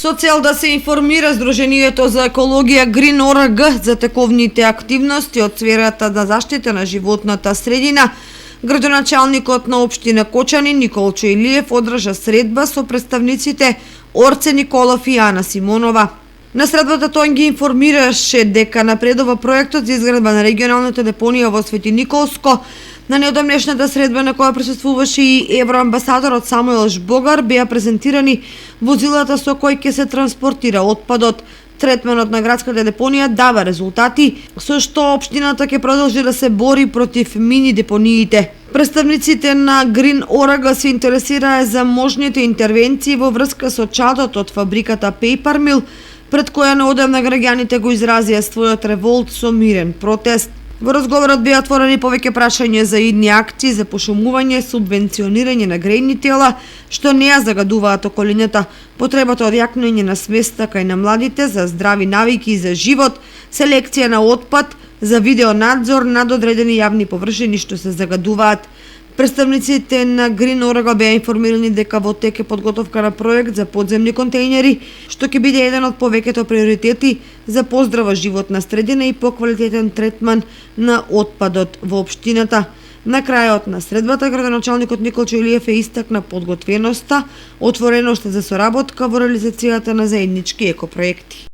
Со цел да се информира Сдруженијето за екологија Green ORG за тековните активности од сферата на заштита на животната средина, градоначалникот на општина Кочани Николчо Илиев одржа средба со представниците Орце Николов и Ана Симонова. На средбата тој ги информираше дека напредува проектот за изградба на регионалната депонија во Свети Николско. На неодамнешната средба на која присуствуваше и евроамбасадорот Самуел Жбогар беа презентирани возилата со кои ќе се транспортира отпадот. Третманот на градската депонија дава резултати, со што општината ќе продолжи да се бори против мини депониите. Представниците на Green ORG се интересираа за можните интервенции во врска со чадот од фабриката Paper Mill, пред која неодамна граѓаните го изразија својот револт со мирен протест. Во разговорот беа отворени повеќе прашања за идни акции за пошумување, субвенционирање на грејни тела, што не ја загадуваат околината, потребата од јакнење на свеста кај на младите за здрави навики и за живот, селекција на отпад, за видеонадзор над одредени јавни површини што се загадуваат. Представниците на Green ORG беа информирани дека во тек е подготовка на проект за подземни контејнери, што ќе биде еден од повеќето приоритети за поздрава животна средина и поквалитетен третман на отпадот во општината. На крајот на средбата, градоначалникот Николчо Илиев истакна подготвеноста, отвореноста за соработка во реализацијата на заеднички екопроекти.